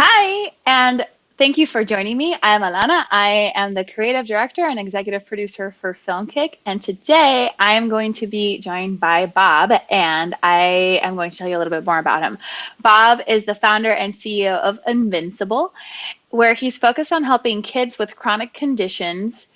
Hi, and thank you for joining me. I'm Alana. I am the creative director and executive producer for Filmkik, and today I am going to be joined by Bob, and I am going to tell you a little bit more about him. Bob is the founder and CEO of Invincible, where he's focused on helping kids with chronic conditions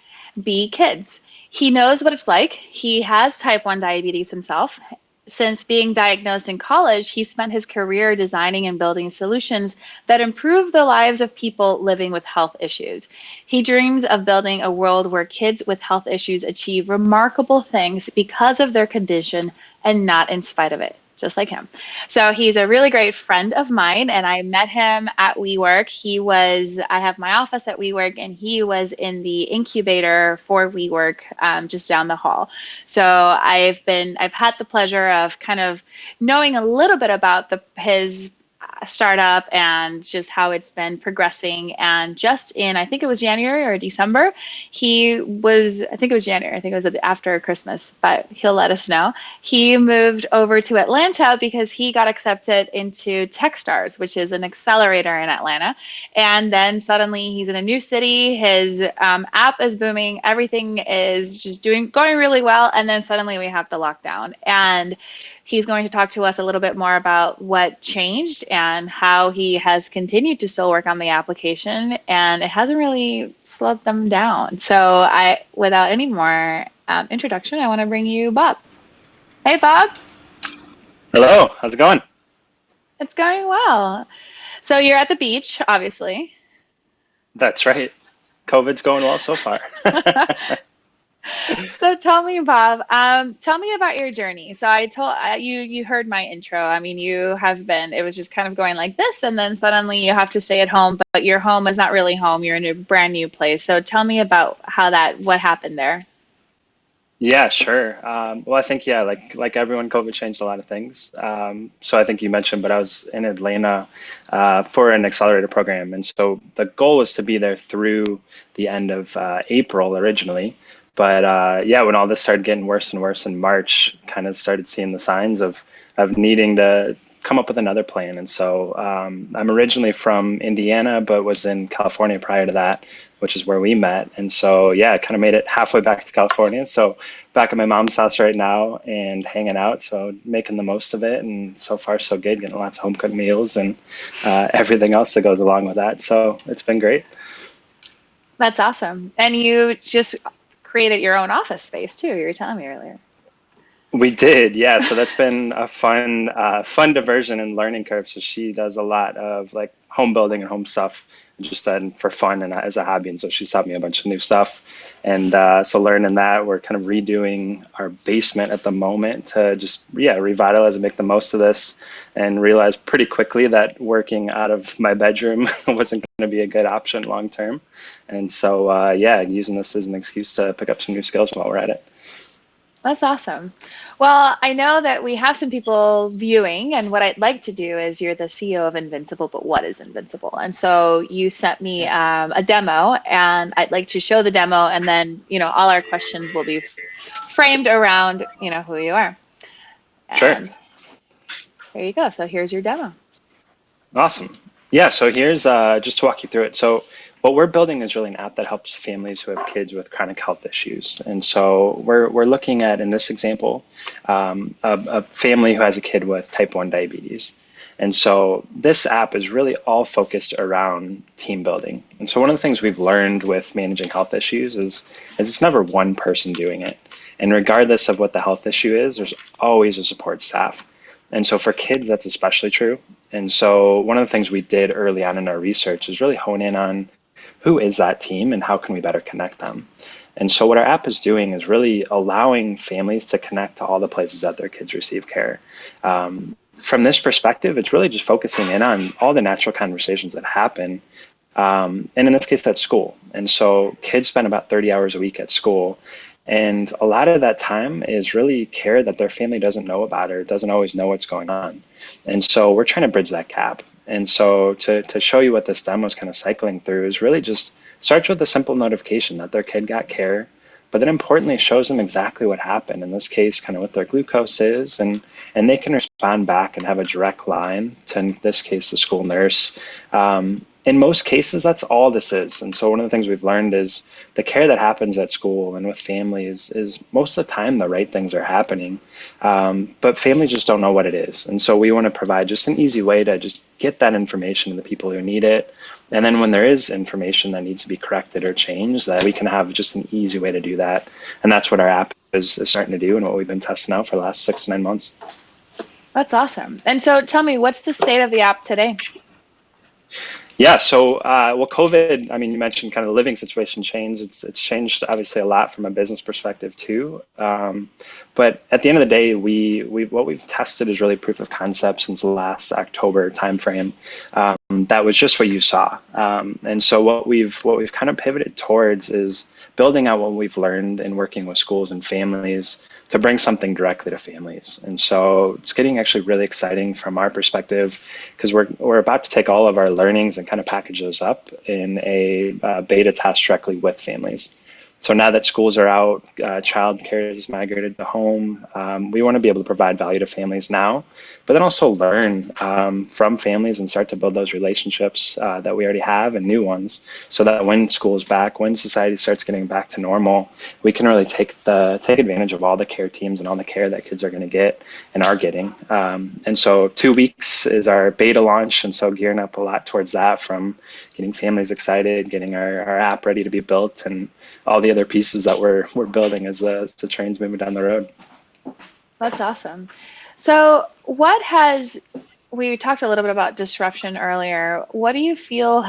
be kids. He knows what it's like. He has type 1 diabetes himself. Since being diagnosed in college, he spent his career designing and building solutions that improve the lives of people living with health issues. He dreams of building a world where kids with health issues achieve remarkable things because of their condition and not in spite of it, just like him. So he's a really great friend of mine, and I met him at WeWork. I have my office at WeWork, and he was in the incubator for WeWork, just down the hall. So I've had the pleasure of kind of knowing a little bit about his startup and just how it's been progressing. And just in, I think it was January or December, I think it was January, I think it was after Christmas, but he'll let us know. He moved over to Atlanta because he got accepted into Techstars, which is an accelerator in Atlanta. And then suddenly he's in a new city. His app is booming. Everything is just going really well. And then suddenly we have the lockdown. And he's going to talk to us a little bit more about what changed and how he has continued to still work on the application, and it hasn't really slowed them down. So without any more introduction, I want to bring you Bob. Hey, Bob. Hello, how's it going? It's going well. So you're at the beach, obviously. That's right. COVID's going well so far. So tell me, Bob, tell me about your journey. So I told you heard my intro. I mean, it was just kind of going like this, and then suddenly you have to stay at home, but your home is not really home. You're in a brand new place. So tell me about what happened there. Yeah, sure. Well, I think, yeah, like everyone, COVID changed a lot of things. So I think you mentioned, but I was in Atlanta for an accelerator program. And so the goal was to be there through the end of April originally. But yeah, when all this started getting worse and worse in March, kind of started seeing the signs of needing to come up with another plan. And so I'm originally from Indiana, but was in California prior to that, which is where we met. And so, yeah, I kind of made it halfway back to California. So back at my mom's house right now and hanging out. So making the most of it. And so far, so good, getting lots of home cooked meals and everything else that goes along with that. So it's been great. That's awesome. And you just created your own office space too. You were telling me earlier. We did, yeah. So that's been a fun diversion and learning curve. So she does a lot of like home building and home stuff, just then for fun and as a hobby. And so she's taught me a bunch of new stuff. And so learning that, we're kind of redoing our basement at the moment to just, yeah, revitalize and make the most of this. And realize pretty quickly that working out of my bedroom wasn't going to be a good option long term. And so, yeah, using this as an excuse to pick up some new skills while we're at it. That's awesome. Well, I know that we have some people viewing, and what I'd like to do is you're the CEO of Invincible, but what is Invincible? And so you sent me a demo, and I'd like to show the demo, and then, all our questions will be framed around, who you are. Sure. And there you go. So here's your demo. Awesome. Yeah, so here's just to walk you through it. So what we're building is really an app that helps families who have kids with chronic health issues. And so we're looking at, in this example, a family who has a kid with type 1 diabetes. And so this app is really all focused around team building. And so one of the things we've learned with managing health issues is it's never one person doing it. And regardless of what the health issue is, there's always a support staff. And so for kids, that's especially true. And so one of the things we did early on in our research is really hone in on who is that team and how can we better connect them. And so what our app is doing is really allowing families to connect to all the places that their kids receive care. From this perspective, it's really just focusing in on all the natural conversations that happen. And in this case, that's school. And so kids spend about 30 hours a week at school. And a lot of that time is really care that their family doesn't know about or doesn't always know what's going on. And so we're trying to bridge that gap. And so to show you what this demo is kind of cycling through is really just starts with a simple notification that their kid got care, but then importantly shows them exactly what happened, in this case, kind of what their glucose is, and they can respond back and have a direct line to, in this case, the school nurse. In most cases, that's all this is. And so one of the things we've learned is the care that happens at school and with families is most of the time the right things are happening, but families just don't know what it is. And so we want to provide just an easy way to just get that information to the people who need it. And then when there is information that needs to be corrected or changed, that we can have just an easy way to do that. And that's what our app is starting to do and what we've been testing out for the last 6 to 9 months. That's awesome. And so tell me, what's the state of the app today? Yeah, so well, COVID, I mean, you mentioned kind of the living situation changed. It's changed obviously a lot from a business perspective too. But at the end of the day, what we've tested is really proof of concept since the last October timeframe. That was just what you saw. And so what we've kind of pivoted towards is building out what we've learned in working with schools and families to bring something directly to families. And so it's getting actually really exciting from our perspective, because we're about to take all of our learnings and kind of package those up in a beta test directly with families. So now that schools are out, childcare is migrated to home, we want to be able to provide value to families now, but then also learn from families and start to build those relationships that we already have and new ones, so that when school's back, when society starts getting back to normal, we can really take advantage of all the care teams and all the care that kids are going to get and are getting. And so 2 weeks is our beta launch, and so gearing up a lot towards that, from getting families excited, getting our app ready to be built, and all the other pieces that we're building as the train's moving down the road. That's awesome. So we talked a little bit about disruption earlier. What do you feel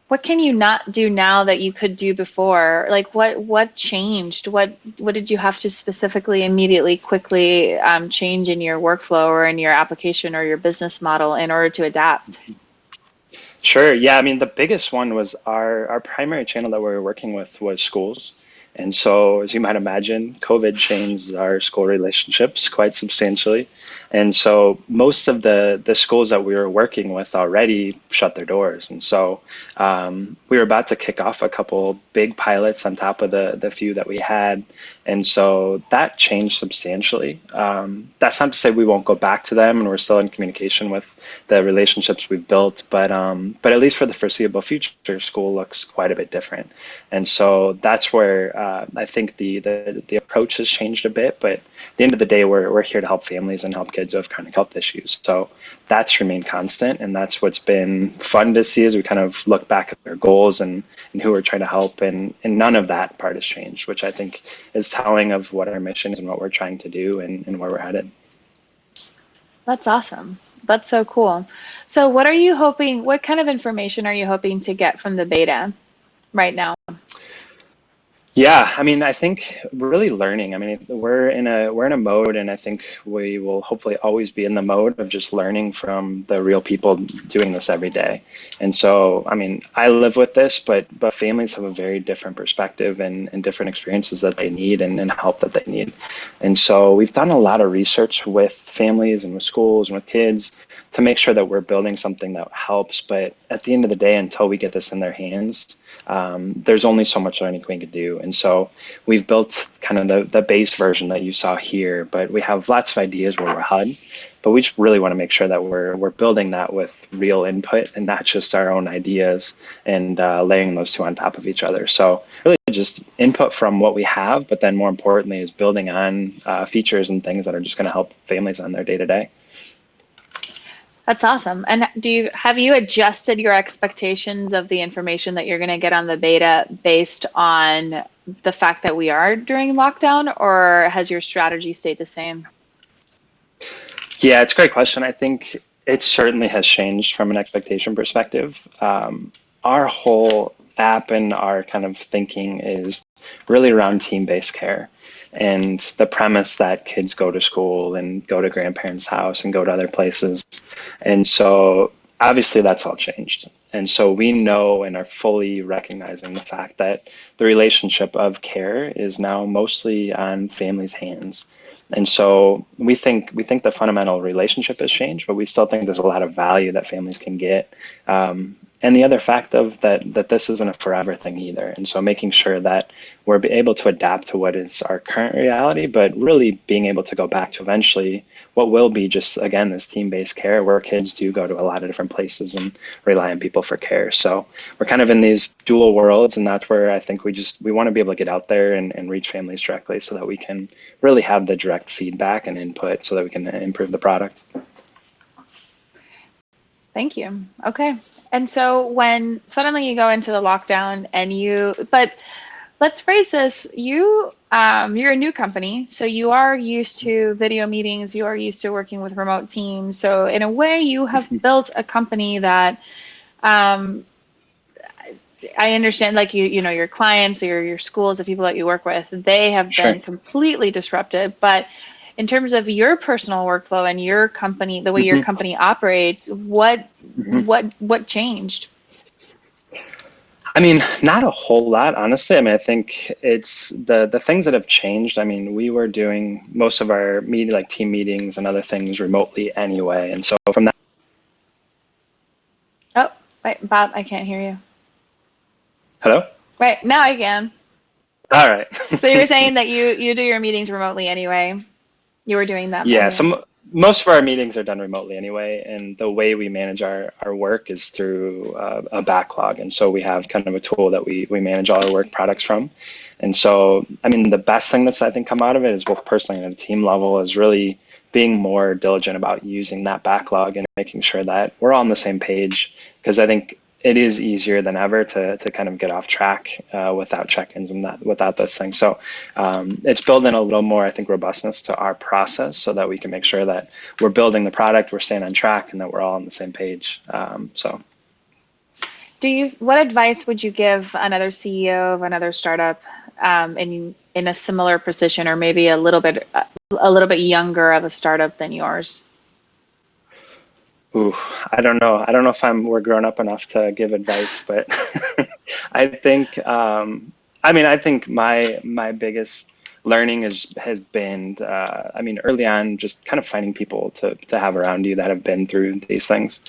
what can you not do now that you could do before? Like what changed? What did you have to specifically, immediately, quickly change in your workflow or in your application or your business model in order to adapt? Sure. Yeah. I mean, the biggest one was our primary channel that we were working with was schools. And so, as you might imagine, COVID changed our school relationships quite substantially. And so most of the schools that we were working with already shut their doors. And so we were about to kick off a couple big pilots on top of the few that we had. And so that changed substantially. That's not to say we won't go back to them, and we're still in communication with the relationships we've built, but at least for the foreseeable future, school looks quite a bit different. And so that's where I think the approach has changed a bit, but at the end of the day, we're here to help families and help kids who have chronic health issues. So that's remained constant, and that's what's been fun to see as we kind of look back at our goals and who we're trying to help, and none of that part has changed, which I think is telling of what our mission is and what we're trying to do and where we're headed. That's awesome. That's so cool. So what kind of information are you hoping to get from the beta right now? Yeah, I mean, I think really learning. I mean, we're in a mode, and I think we will hopefully always be in the mode of just learning from the real people doing this every day. And so, I mean, I live with this, but families have a very different perspective and different experiences that they need and help that they need. And so we've done a lot of research with families and with schools and with kids to make sure that we're building something that helps. But at the end of the day, until we get this in their hands, there's only so much learning we can do. And so we've built kind of the base version that you saw here, but we have lots of ideas where we're HUD, but we just really want to make sure that we're building that with real input and not just our own ideas, and laying those two on top of each other. So really just input from what we have, but then more importantly is building on features and things that are just going to help families on their day-to-day. That's awesome. And have you adjusted your expectations of the information that you're going to get on the beta based on the fact that we are during lockdown, or has your strategy stayed the same? Yeah, it's a great question. I think it certainly has changed from an expectation perspective. Our whole app and our kind of thinking is really around team-based care, and the premise that kids go to school and go to grandparents' house and go to other places. And so obviously that's all changed. And so we know and are fully recognizing the fact that the relationship of care is now mostly on families' hands. And so we think the fundamental relationship has changed, but we still think there's a lot of value that families can get. and the other fact of that this isn't a forever thing either. And so making sure that we're able to adapt to what is our current reality, but really being able to go back to eventually what will be just, again, this team-based care where kids do go to a lot of different places and rely on people for care. So we're kind of in these dual worlds, and that's where I think we want to be able to get out there and reach families directly so that we can really have the direct feedback and input so that we can improve the product. Thank you. Okay. And so when suddenly you go into the lockdown but let's phrase this, you're a new company, so you are used to video meetings, you are used to working with remote teams. So in a way, you have built a company that I understand, like your clients or your schools, the people that you work with, they have been completely disrupted. But in terms of your personal workflow and your company, the way your company operates, what changed? I mean, not a whole lot, honestly. I mean, I think it's the things that have changed. I mean, we were doing most of our team meetings and other things remotely anyway. And so from that. Oh, wait, Bob, I can't hear you. Hello? Right, now I can. All right. So you were saying that you do your meetings remotely anyway. You were doing that. Yeah, so most of our meetings are done remotely anyway, and the way we manage our work is through a backlog. And so we have kind of a tool that we manage all our work products from. And so, I mean, the best thing that's I think come out of it is both personally and at a team level is really being more diligent about using that backlog and making sure that we're all on the same page, because I think it is easier than ever to kind of get off track without check-ins and without those things. So it's building a little more, I think, robustness to our process so that we can make sure that we're building the product, we're staying on track, and that we're all on the same page. What advice would you give another CEO of another startup in a similar position, or maybe a little bit younger of a startup than yours? Ooh, I don't know. I don't know if we're grown up enough to give advice, but I think, I think my biggest learning has been, early on, just kind of finding people to have around you that have been through these things.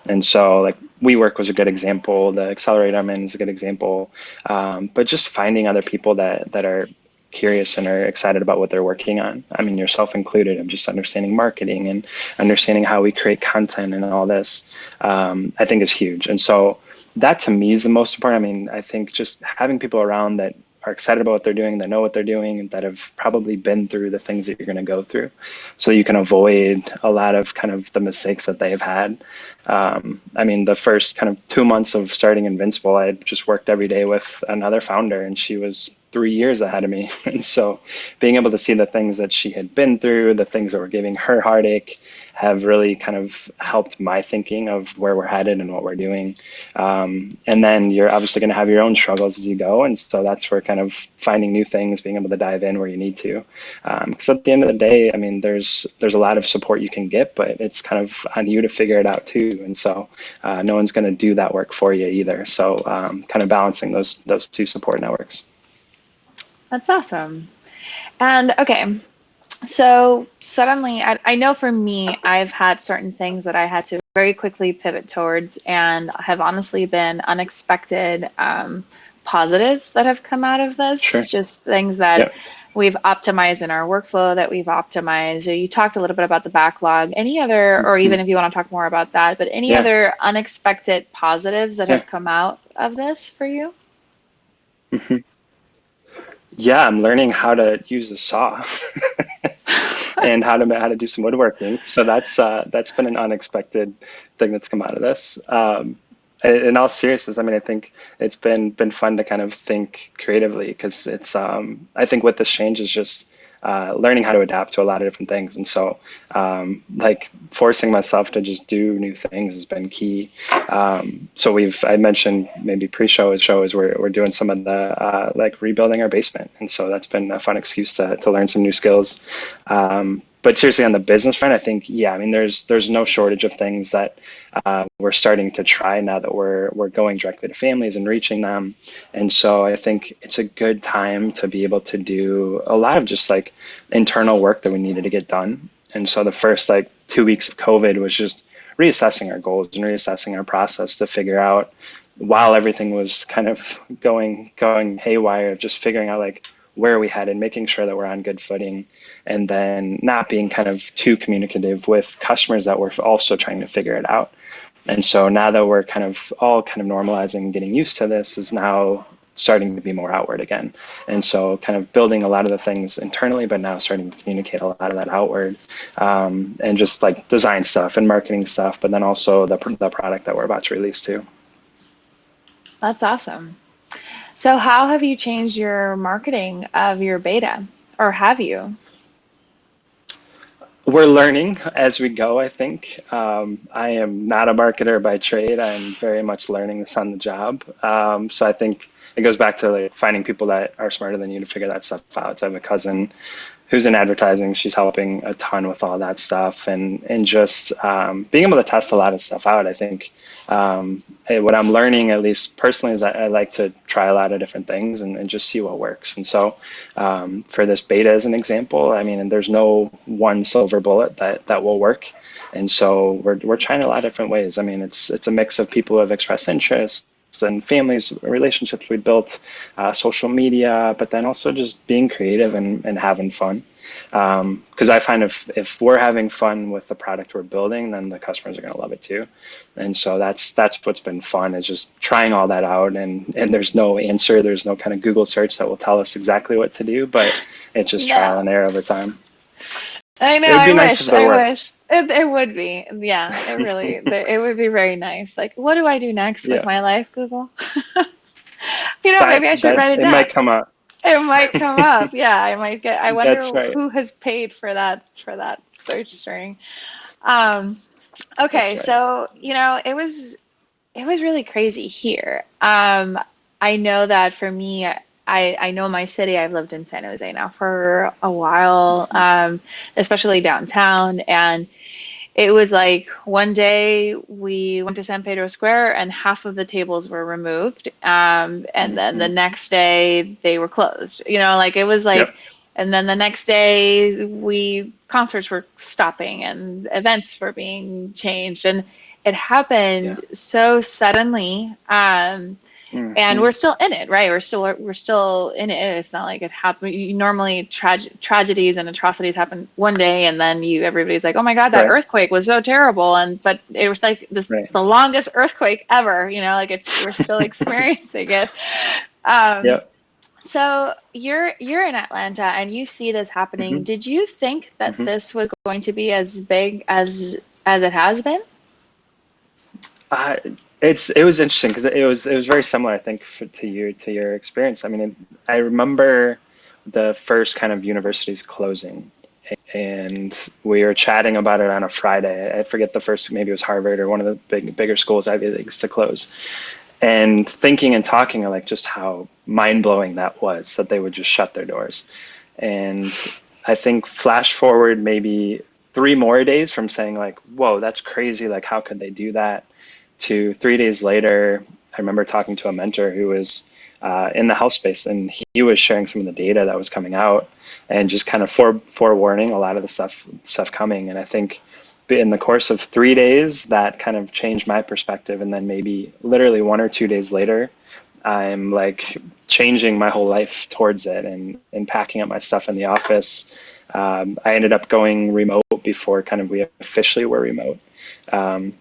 And so like WeWork was a good example. The Accelerate I'm in is a good example. But just finding other people that are curious and are excited about what they're working on. I mean, yourself included, of just understanding marketing and understanding how we create content and all this, I think is huge. And so that to me is the most important. I mean, I think just having people around that are excited about what they're doing, that know what they're doing, and that have probably been through the things that you're going to go through, so you can avoid a lot of kind of the mistakes that they've had. The first kind of 2 months of starting Invincible, I just worked every day with another founder, and she was 3 years ahead of me. And so being able to see the things that she had been through, the things that were giving her heartache, have really kind of helped my thinking of where we're headed and what we're doing. And then you're obviously going to have your own struggles as you go. And so that's where kind of finding new things, being able to dive in where you need to. Because at the end of the day, I mean, there's a lot of support you can get, but it's kind of on you to figure it out too. And so no one's going to do that work for you either. So kind of balancing those two support networks. That's awesome. And okay, so suddenly, I know for me, I've had certain things that I had to very quickly pivot towards, and have honestly been unexpected positives that have come out of this. Sure. Just things that we've optimized in our workflow, that we've optimized. You talked a little bit about the backlog. Any other, or even if you want to talk more about that, but any other unexpected positives that have come out of this for you? Yeah, I'm learning how to use a saw and how to do some woodworking. So that's been an unexpected thing that's come out of this. In all seriousness, I mean, I think it's been fun to kind of think creatively, because it's I think with this change is just learning how to adapt to a lot of different things. And so like forcing myself to just do new things has been key. So I mentioned maybe pre-show is we're doing some of the like rebuilding our basement. And so that's been a fun excuse to learn some new skills. But seriously, on the business front, I think, there's no shortage of things that we're starting to try now that we're going directly to families and reaching them. And so I think it's a good time to be able to do a lot of just like internal work that we needed to get done. And so the first 2 weeks of COVID was just reassessing our goals and reassessing our process to figure out, while everything was kind of going haywire, just figuring out like where we headed, making sure that we're on good footing, and then not being kind of too communicative with customers that were also trying to figure it out. And so now that we're kind of all kind of normalizing and getting used to this, is now starting to be more outward again. And so kind of building a lot of the things internally, but now starting to communicate a lot of that outward, and just like design stuff and marketing stuff, but then also the product that we're about to release too. That's awesome. So how have you changed your marketing of your beta, or have you? We're learning as we go, I think. I am not a marketer by trade. I'm very much learning this on the job. So I think it goes back to like finding people that are smarter than you to figure that stuff out. So I have a cousin who's in advertising. She's helping a ton with all that stuff, and just being able to test a lot of stuff out. I think what I'm learning, at least personally, is I like to try a lot of different things and just see what works. And so for this beta as an example, I mean, there's no one silver bullet that will work. And so we're trying a lot of different ways. I mean, it's a mix of people who have expressed interest and families, relationships we built, social media, but then also just being creative and having fun. Because I find if we're having fun with the product we're building, then the customers are going to love it too. And so that's what's been fun, is just trying all that out. And there's no answer, there's no kind of Google search that will tell us exactly what to do, but it's just trial and error over time. I know. I wish. It would be. Yeah, it really, it would be very nice. Like, what do I do next with my life, Google? Maybe I should write it down. It might come up. It might come up. Yeah, I might get, I wonder right. who has paid for that search string. Okay, right. So, it was really crazy here. I know that for me, I know my city. I've lived in San Jose now for a while, especially downtown. And it was like one day we went to San Pedro Square and half of the tables were removed. And then the next day they were closed. It was like, and then the next day concerts were stopping and events were being changed. And it happened so suddenly. And we're still in it, right? We're still in it. It's not like it happened. Normally tragedies and atrocities happen one day, and then everybody's like, "Oh my God, that earthquake was so terrible!" But it was like the longest earthquake ever. We're still experiencing it. So you're in Atlanta, and you see this happening. Did you think that this was going to be as big as it has been? It was interesting because it was very similar, I think, to your experience. I mean, I remember the first kind of universities closing, and we were chatting about it on a Friday. I forget the first, maybe it was Harvard or one of the bigger schools, Ivy Leagues, to close, and thinking and talking like just how mind-blowing that was, that they would just shut their doors. And I think flash forward maybe 3 more days from saying like, whoa, that's crazy, like how could they do that, to 3 days later, I remember talking to a mentor who was in the health space, and he was sharing some of the data that was coming out and just kind of forewarning a lot of the stuff coming. And I think in the course of 3 days, that kind of changed my perspective. And then maybe literally 1 or 2 days later, I'm like changing my whole life towards it and packing up my stuff in the office. I ended up going remote before kind of we officially were remote.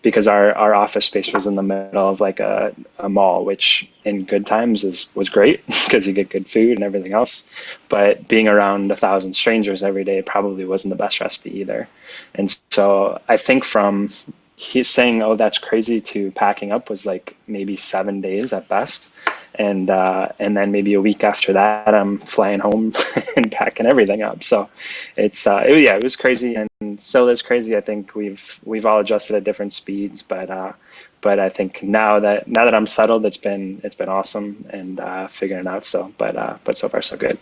Because our office space was in the middle of like a mall, which in good times was great because you get good food and everything else. But being around 1,000 strangers every day probably wasn't the best recipe either. And so I think from he's saying, "Oh, that's crazy," to packing up was like maybe 7 days at best. And then maybe a week after that, I'm flying home and packing everything up. So it was crazy, and still is crazy. I think we've all adjusted at different speeds, but I think now that I'm settled, it's been awesome and figuring it out. So, but so far so good.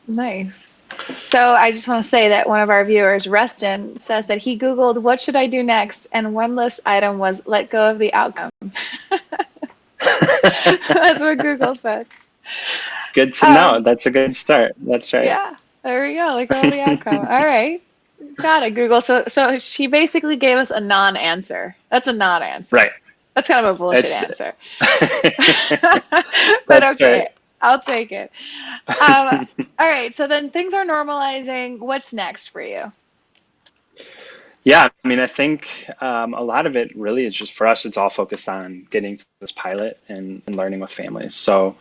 Nice. So I just want to say that one of our viewers, Reston, says that he Googled, "What should I do next?" And one list item was "let go of the outcome." That's what Google said. Good to know. That's a good start. That's right. Yeah, there we go. Let go of the outcome. All right. Got it, Google. So she basically gave us a non-answer. That's a non-answer. Right. That's kind of a bullshit It's answer. But that's okay, right. I'll take it. Um, all right, so then things are normalizing. What's next for you? Yeah, I mean, I think a lot of it really is just for us, it's all focused on getting to this pilot and learning with families. So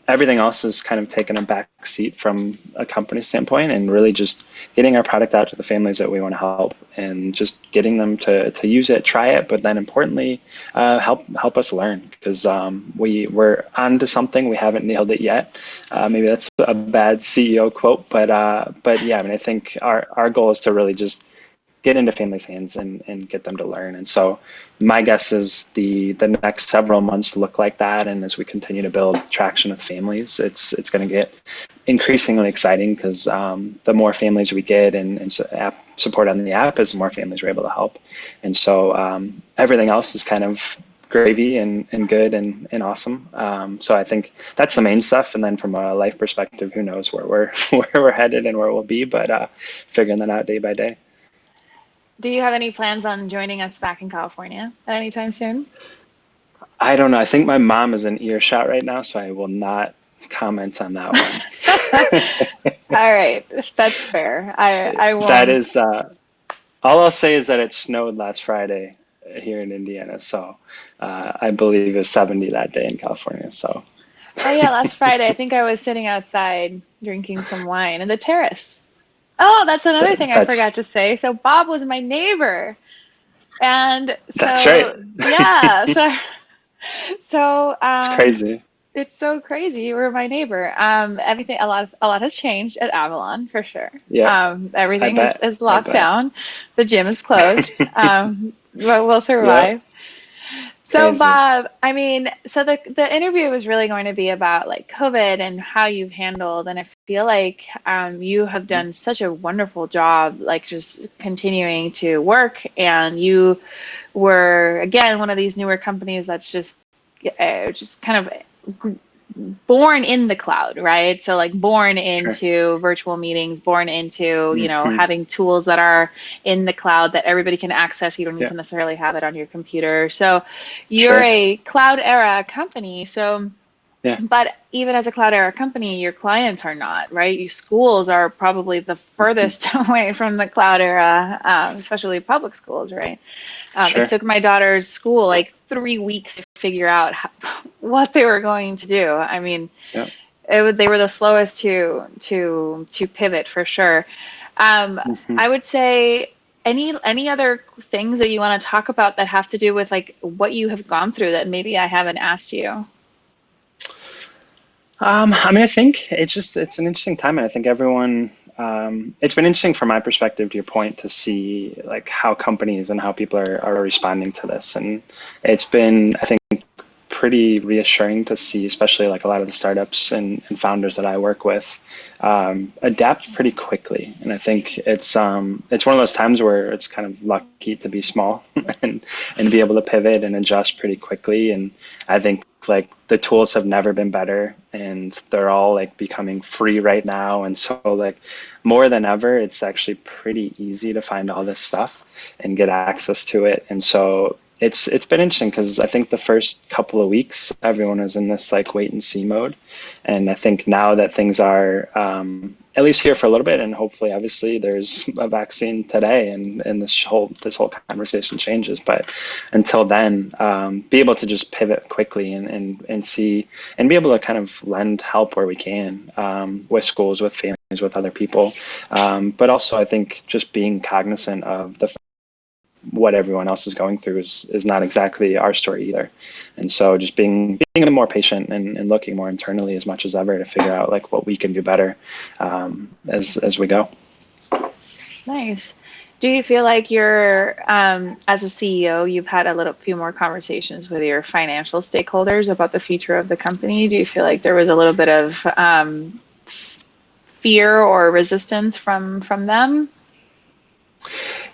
everything else is kind of taken a back seat from a company standpoint and really just getting our product out to the families that we want to help and just getting them to use it, try it, but then importantly, help us learn because we're onto something. We haven't nailed it yet. Maybe that's a bad CEO quote, but yeah, I mean, I think our goal is to really just get into families' hands and get them to learn. And so my guess is the next several months look like that. And as we continue to build traction with families, it's going to get increasingly exciting because the more families we get and so app support on the app is the more families we're able to help. And so everything else is kind of gravy and good and awesome. So I think that's the main stuff. And then from a life perspective, who knows where we're where we're headed and where we'll be, but figuring that out day by day. Do you have any plans on joining us back in California at any time soon? I don't know. I think my mom is in earshot right now, so I will not comment on that one. All right, that's fair. I That won't. is, all I'll say is that it snowed last Friday here in Indiana, so I believe it was 70 that day in California. So Oh yeah, last Friday I think I was sitting outside drinking some wine in the terrace. Oh, that's another thing I that's forgot to say. So Bob was my neighbor. And that's right. so yeah, so It's crazy. it's so crazy. You were my neighbor. Everything a lot has changed at Avalon for sure. Yeah, I Everything bet. is I locked bet. down. The gym is closed. But we'll Yep. survive. So Crazy. Bob, I mean, so the interview was really going to be about like COVID and how you've handled, and I feel like you have done such a wonderful job, like just continuing to work, and you were again one of these newer companies that's just kind of born in the cloud, right? So like born Sure. into virtual meetings, born into, Hmm. having tools that are in the cloud that everybody can access. You don't need Yeah. to necessarily have it on your computer. So you're Sure. a cloud era company. So Yeah. but even as a cloud era company, your clients are not, right? Your schools are probably the Hmm. furthest away from the cloud era, especially public schools, right? It Sure. took my daughter's school like 3 weeks to figure out what they were going to do. I mean, Yeah. they were the slowest to pivot for sure. Hmm. I would say any other things that you want to talk about that have to do with like what you have gone through that maybe I haven't asked you. I mean, I think it's an interesting time, and I think everyone. It's been interesting from my perspective, to your point, to see like how companies and how people are responding to this, and it's been, I think, pretty reassuring to see, especially like a lot of the startups and founders that I work with, adapt pretty quickly. And I think it's one of those times where it's kind of lucky to be small and be able to pivot and adjust pretty quickly. And I think like the tools have never been better, and they're all like becoming free right now. And so like more than ever, it's actually pretty easy to find all this stuff and get access to it. And so it's been interesting because I think the first couple of weeks everyone was in this like wait and see mode, and I think now that things are at least here for a little bit, and hopefully, obviously, there's a vaccine today, and this whole conversation changes. But until then, be able to just pivot quickly and see and be able to kind of lend help where we can with schools, with families, with other people, but also I think just being cognizant of the what everyone else is going through is not exactly our story either. And so just being a bit more patient and looking more internally as much as ever to figure out like what we can do better as we go. Nice. Do you feel like you're, as a CEO, you've had a little few more conversations with your financial stakeholders about the future of the company? Do you feel like there was a little bit of fear or resistance from them?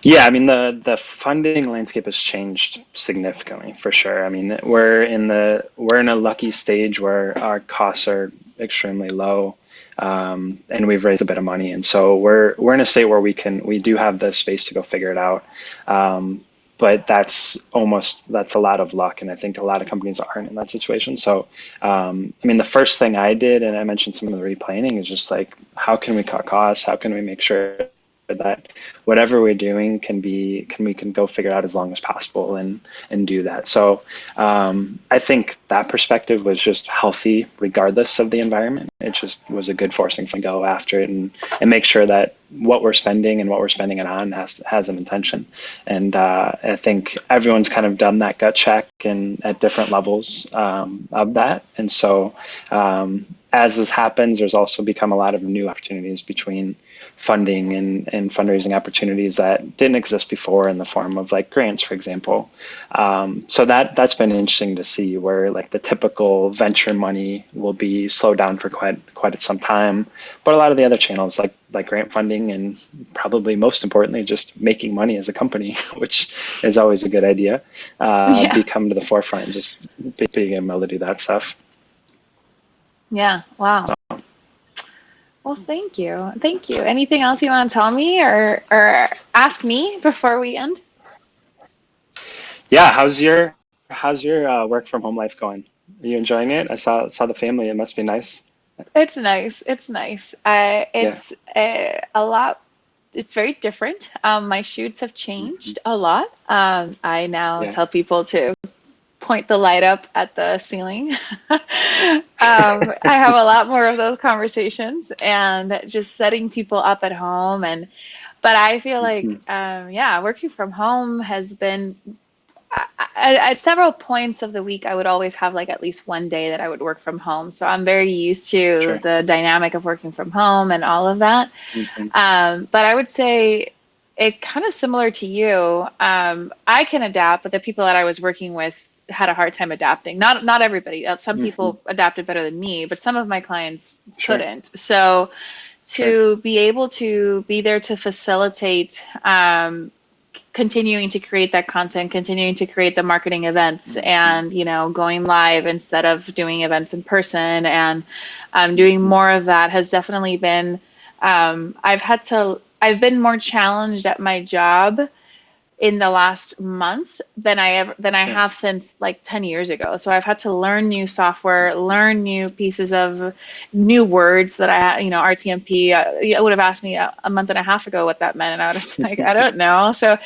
Yeah, I mean the funding landscape has changed significantly for sure. I mean we're in a lucky stage where our costs are extremely low. and we've raised a bit of money. And so we're in a state where we do have the space to go figure it out. But that's a lot of luck. And I think a lot of companies aren't in that situation. So, I mean, the first thing I did, and I mentioned some of the replanning, is just like, how can we cut costs? How can we make sure that whatever we're doing we can go figure out as long as possible and do that. So I think that perspective was just healthy regardless of the environment. It just was a good forcing to go after it and make sure that what we're spending and what we're spending it on has an intention. And I think everyone's kind of done that gut check and at different levels of that. And so as this happens, there's also become a lot of new opportunities between funding and fundraising opportunities that didn't exist before in the form of like grants, for example. So that's been interesting to see, where like the typical venture money will be slowed down for quite some time, but a lot of the other channels like grant funding and probably most importantly just making money as a company, which is always a good idea, become to the forefront and just being able to do that stuff. Yeah. Wow. Well, thank you. Thank you. Anything else you want to tell me or ask me before we end? Yeah. How's your work from home life going? Are you enjoying it? I saw the family. It must be nice. It's nice. It's nice. Yeah. It's a lot. It's very different. My shoots have changed a lot. I now Yeah. tell people to point the light up at the ceiling. I have a lot more of those conversations and just setting people up at home. But I feel like, working from home has been, at several points of the week, I would always have like at least one day that I would work from home. So I'm very used to Sure. the dynamic of working from home and all of that. But I would say it kind of similar to you. I can adapt, but the people that I was working with had a hard time adapting. Not everybody. Some people adapted better than me, but some of my clients Sure. couldn't. So to be able to be there to facilitate continuing to create that content, continuing to create the marketing events, and going live instead of doing events in person, and doing more of that has definitely been. I've been more challenged at my job in the last month than I have since like 10 years ago. So I've had to learn new software, learn new pieces of new words that RTMP. You would have asked me a month and a half ago what that meant, and I would have been like, I don't know. So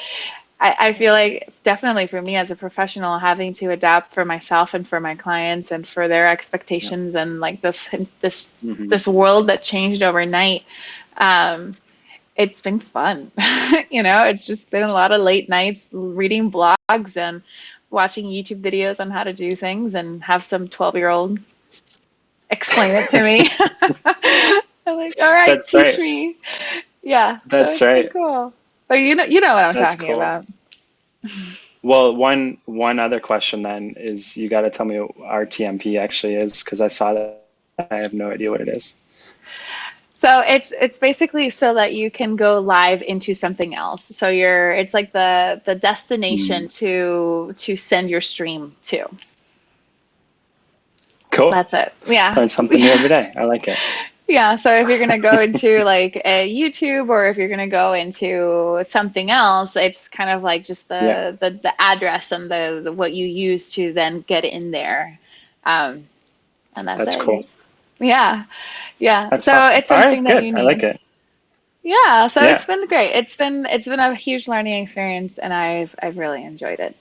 I feel like definitely for me as a professional, having to adapt for myself and for my clients and for their expectations, and like this world that changed overnight. It's been fun. It's just been a lot of late nights reading blogs and watching YouTube videos on how to do things, and have some 12-year-old explain it to me. I'm like, all right, That's teach right. me. Yeah, That's so right. cool. But you know what I'm That's talking cool. about. Well, one other question then is, you got to tell me what RTMP actually is, because I saw that. I have no idea what it is. So it's basically so that you can go live into something else. So it's like the destination to send your stream to. Cool. That's it. Yeah. Learn something new every day. I like it. Yeah. So if you're gonna go into like a YouTube, or if you're gonna go into something else, it's kind of like just the address and the what you use to then get in there. And that's it. Cool. Yeah. Yeah. That's So awesome. it's something that All right, you good. I like need. it. Yeah, so Yeah. it's been great. It's been a huge learning experience, and I've really enjoyed it.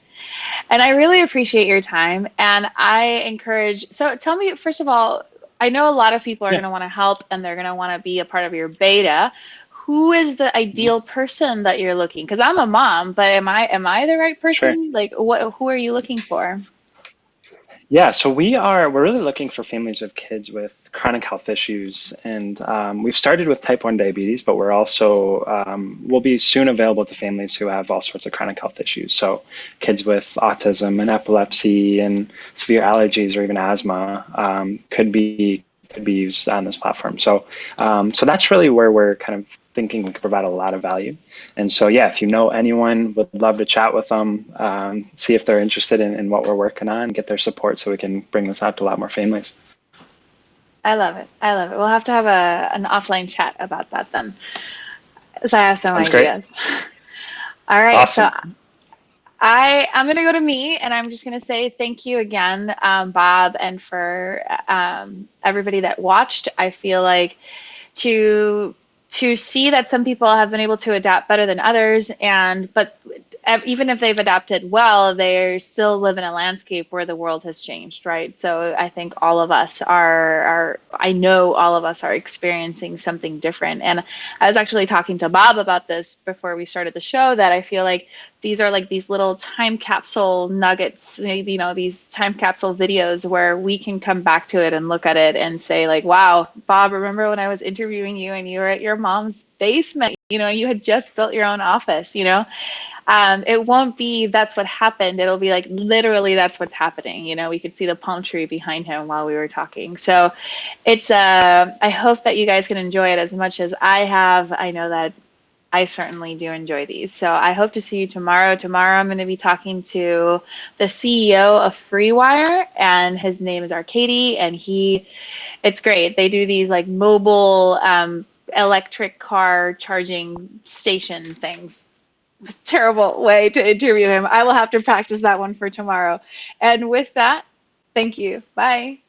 And I really appreciate your time. And I encourage, so tell me, first of all, I know a lot of people are Yeah. going to want to help, and they're going to want to be a part of your beta. Who is the ideal person that you're looking? Because I'm a mom, but am I the right Sure. person? Like, who are you looking for? Yeah, so we're really looking for families with kids with chronic health issues, and we've started with type 1 diabetes, but we're also will be soon available to families who have all sorts of chronic health issues. So kids with autism and epilepsy and severe allergies or even asthma could be used on this platform. So so that's really where we're kind of thinking we could provide a lot of value. And so, yeah, if you know anyone, would love to chat with them, see if they're interested in what we're working on, get their support so we can bring this out to a lot more families. I love it. I love it. We'll have to have an offline chat about that then. So I have some Sounds great. ideas. All right. So Awesome. I'm gonna go to me, and I'm just gonna say thank you again, Bob, and for everybody that watched. I feel like to to see that some people have been able to adapt better than others, and but even if they've adapted well, they still live in a landscape where the world has changed, right? So I think all of us are I know all of us are experiencing something different. And I was actually talking to Bob about this before we started the show, that I feel like these are like these little time capsule nuggets, you know, these time capsule videos where we can come back to it and look at it and say like, wow, Bob, remember when I was interviewing you and you were at your mom's basement, you know, you had just built your own office, you know? It won't be that's what happened. It'll be like literally that's what's happening. You know, we could see the palm tree behind him while we were talking. So it's I hope that you guys can enjoy it as much as I have. I know that I certainly do enjoy these. So I hope to see you tomorrow. Tomorrow I'm going to be talking to the CEO of FreeWire, and his name is Arcady, and it's great. They do these like mobile electric car charging station things. Terrible way to interview him. I will have to practice that one for tomorrow. And with that, thank you. Bye.